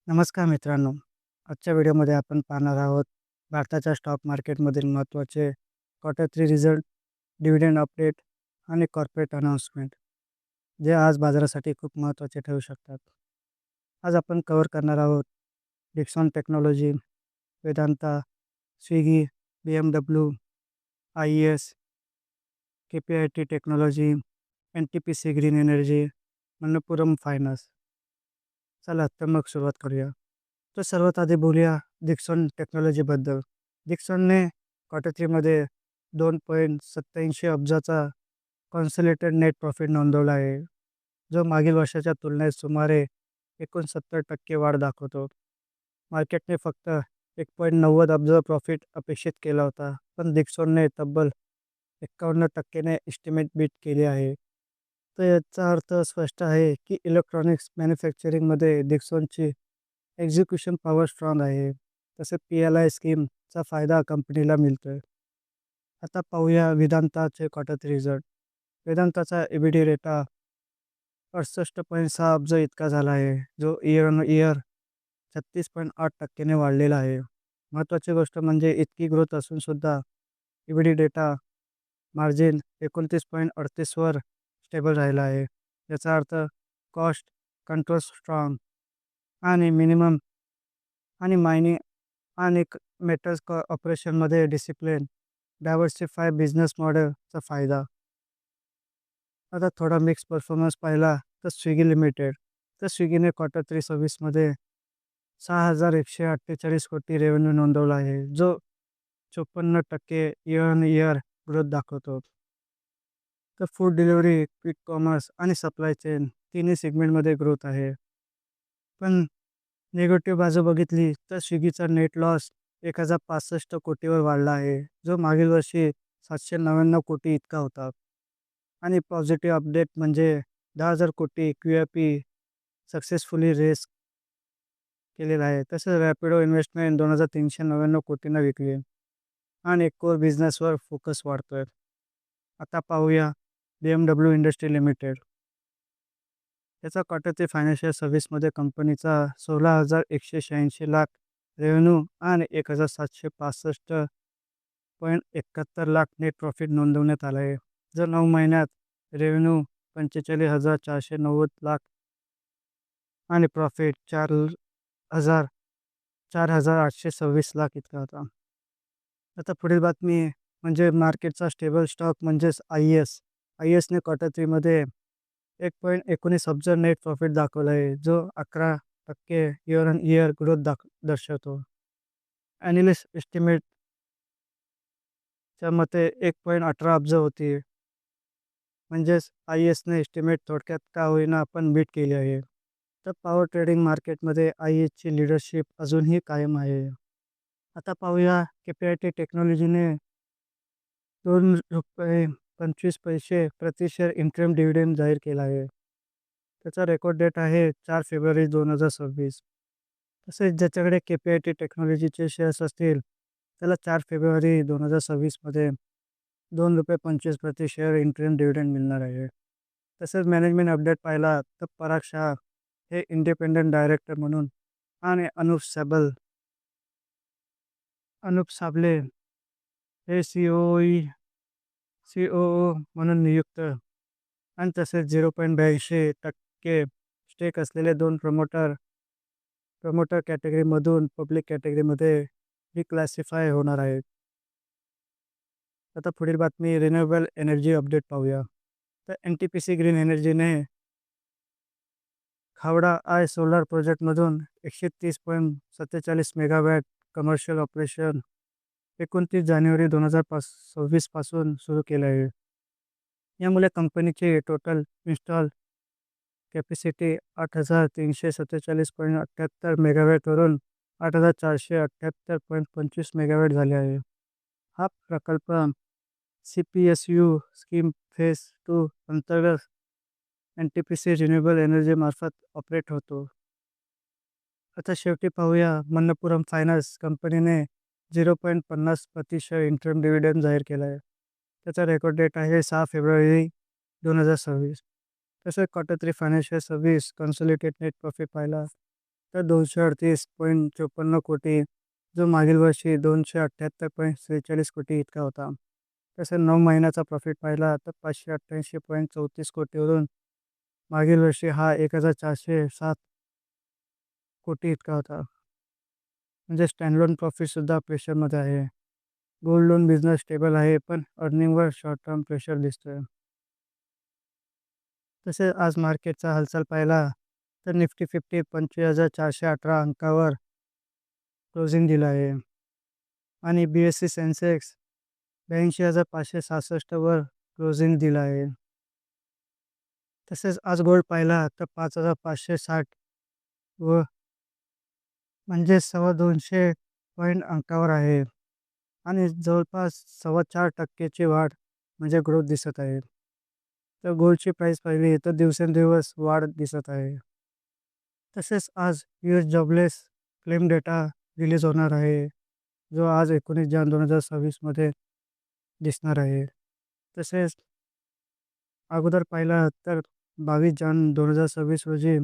नमस्कार मित्रांनो. आजच्या व्हिडिओमध्ये आपण पाहणार आहोत भारताच्या स्टॉक मार्केटमधील महत्त्वाचे quarter three result, dividend update आणि कॉर्पोरेट अनाउन्समेंट जे आज बाजारासाठी खूप महत्त्वाचे ठरू शकतात. आज आपण कव्हर करणार आहोत Dixon technology, Vedanta, Swiggy, BMW, IES, KPIT technology, NTPC green energy, Manappuram finance. चला तर मग सुरुवात करूया. तर सर्वात आधी बोलूया डिक्सन टेक्नॉलॉजीबद्दल. डिक्सनने क्वार्टर थ्रीमध्ये 2.87 अब्जाचा कॉन्सोलिडेटेड नेट प्रॉफिट नोंदवला आहे, जो मागील वर्षाच्या तुलनेत सुमारे 69% वाढ दाखवतो. मार्केटने फक्त 1.90 अब्ज प्रॉफिट अपेक्षित केला होता, पण डिक्सॉनने तब्बल 51%ने एस्टिमेट बीट केले आहे. तर याचा अर्थ स्पष्ट आहे की इलेक्ट्रॉनिक्स मॅन्युफॅक्चरिंगमध्ये डिक्सॉनची एक्झिक्युशन पॉवर स्ट्रॉंग आहे. तसे PLI स्कीमचा फायदा कंपनीला मिळतोय. आता पाहूया वेदांताचे क्वार्टर थ्री रिझल्ट. वेदांताचा EBITDA 68.6 अब्ज इतका झाला आहे, जो इयर ऑन इयर 36.8% वाढलेला आहे. महत्त्वाची गोष्ट म्हणजे इतकी ग्रोथ असून सुद्धा EBITDA मार्जिन 29.38 वर स्टेबल राहिला आहे. याचा अर्थ कॉस्ट कंट्रोल स्ट्रॉंग आणि मिनिमम आणि मायनिंग आणि मेटल्स ऑपरेशनमध्ये डिसिप्लिन, डायव्हर्सिफाय बिझनेस मॉडेलचा फायदा. आता थोडा मिक्स परफॉर्मन्स पाहिला तर स्विगी लिमिटेड. तर स्विगीने क्वार्टर थ्री सर्व्हिसमध्ये 6,148 कोटी रेव्हेन्यू नोंदवला आहे, जो 54% इयर ऑन इयर ग्रोथ दाखवतो. तर फूड डिलिव्हरी, क्विक कॉमर्स आणि सप्लाय चेन तिन्ही सेगमेंटमध्ये ग्रोथ आहे. पण निगेटिव्ह बाजू बघितली तर स्विगीचा नेट लॉस 1,065 कोटीवर वाढला आहे, जो मागील वर्षी 799 कोटी इतका होता. आणि पॉझिटिव्ह अपडेट म्हणजे 10,000 कोटी QIP सक्सेसफुली रेस केलेला आहे. तसेच रॅपिडो इन्व्हेस्टमेंट 2,399 कोटींना विकली आणि कोर बिझनेसवर फोकस वाढतोय. आता पाहूया BMW इंडस्ट्री लिमिटेड. याचा क्वार्टर थ्री फायनान्शियल सर्व्हिसमध्ये कंपनीचा 16,186 लाख रेव्हेन्यू आणि 1,765.71 लाख नेट प्रॉफिट नोंदवण्यात आला आहे. जर 9 महिन्यात रेव्हेन्यू 45,490 लाख आणि प्रॉफिट 4,826 लाख इतका होता. आता पुढील बातमी म्हणजे मार्केटचा स्टेबल स्टॉक म्हणजेच IES. IESने क्वार्टर थ्रीमध्ये 1.19 अब्ज नेट प्रॉफिट दाखवला आहे, जो 11% इयर ऑन इयर ग्रोथ दर्शवतो. ॲनालिस्ट एस्टिमेटच्या मते 1.18 अब्ज होती. म्हणजेच IESने एस्टिमेट थोडक्यात का होईना पण बीट केली आहे. तर पॉवर ट्रेडिंग मार्केटमध्ये IESची लीडरशिप अजूनही कायम आहे. आता पाहूया KPIT टेक्नॉलॉजीने ₹2.25 प्रति शेअर इंटरिम डिव्हिडंड जाहीर केला आहे. त्याचा रेकॉर्ड डेट आहे 4 फेब्रुवारी 2026. तसेच ज्याच्याकडे KPIT टेक्नॉलॉजीचे शेअर्स असतील त्याला 4 फेब्रुवारी 2026मध्ये ₹2.25 प्रति शेअर इंटरिम डिव्हिडंड मिळणार आहे. तसेच मॅनेजमेंट अपडेट पाहिला तर पराग शाह हे इंडिपेंडंट डायरेक्टर म्हणून आणि अनुप साबले हे COO म्हणून नियुक्त आणि तसेच 0.82% स्टेक असलेले दोन प्रमोटर कॅटेगरीमधून पब्लिक कॅटेगरीमध्ये रिक्लासिफाय होणार आहेत. आता पुढील बातमी रिन्युएबल एनर्जी अपडेट पाहूया. तर NTPC ग्रीन एनर्जीने खावडा आय सोलार प्रोजेक्टमधून 130.47 मेगावॅट कमर्शियल ऑपरेशन 29 जानेवारी 2026 पासून सुरू केले आहे. यामुळे कंपनीची टोटल इन्स्टॉल कॅपॅसिटी 8,347.78 मेगावॅटवरून 8,478.25 मेगावॅट झाली आहे. हा प्रकल्प CPSU स्कीम फेज 2 अंतर्गत NTPC रिन्युएबल एनर्जी मार्फत ऑपरेट होतो. आता शेवटी पाहूया मणप्पुरम फायनान्स कंपनीने 0.50% इंटरिम डिव्हिडंड जाहीर केला आहे. त्याचा रेकॉर्ड डेट आहे 6 फेब्रुवारी 2026. तसेच quarter three financial service consolidated net profit पाहिला तर 238.54 कोटी, जो मागील वर्षी 278.43 कोटी इतका होता. तसं 9 महिन्याचा प्रॉफिट पाहिला तर 588.34 कोटीवरून मागील वर्षी हा 1407 कोटी इतका होता. म्हणजे स्टँडअलोन प्रॉफिटसुद्धा प्रेशरमध्ये आहे. गोल्ड लोन बिझनेस स्टेबल आहे, पण अर्निंगवर शॉर्ट टर्म प्रेशर दिसतोय. तसेच आज मार्केटचा हालचाल पाहिला तर निफ्टी 50 25,418 अंकावर क्लोजिंग दिलं आहे आणि BSE सेन्सेक्स 82,566 वर क्लोजिंग दिलं आहे. तसेच आज गोल्ड पाहिला तर 5,560 व म्हणजे 250 पॉईंट अंकावर आहे आणि जवळपास 4.25% वाढ म्हणजे ग्रोथ दिसत आहे. तर गोल्डची प्राईस पाहिली तर दिवसेंदिवस वाढ दिसत आहे. तसेच आज US jobless claim data release होणार आहे, जो आज 19 जानेवारी 2026 मध्ये दिसणार आहे. तसेच अगोदर पाहिला तर 22 जानेवारी 2026 रोजी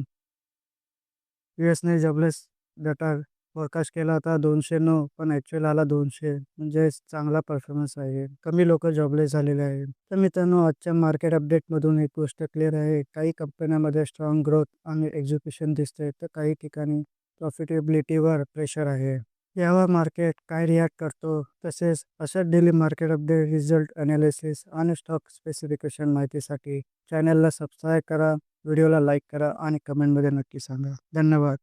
USने जॉबलेस डेटा फोरकास्ट केला होता 209, पण ॲक्च्युअल आला 200, म्हणजे चांगला परफॉर्मन्स आहे. कमी लोक जॉबलेस झालेले आहेत. तर मित्रांनो, आजच्या मार्केट अपडेटमधून एक गोष्ट क्लिअर आहे, काही कंपन्यांमध्ये स्ट्रॉंग ग्रोथ आणि एक्झिक्युशन दिसते, तर काही ठिकाणी प्रॉफिटेबिलिटीवर प्रेशर आहे. यावर मार्केट काय रिॲक्ट करतो, तसेच अशा daily market update, result analysis आणि स्टॉक स्पेसिफिकेशन माहितीसाठी चॅनलला सबस्क्राईब करा, व्हिडिओला लाईक करा आणि कमेंटमध्ये नक्की सांगा. धन्यवाद.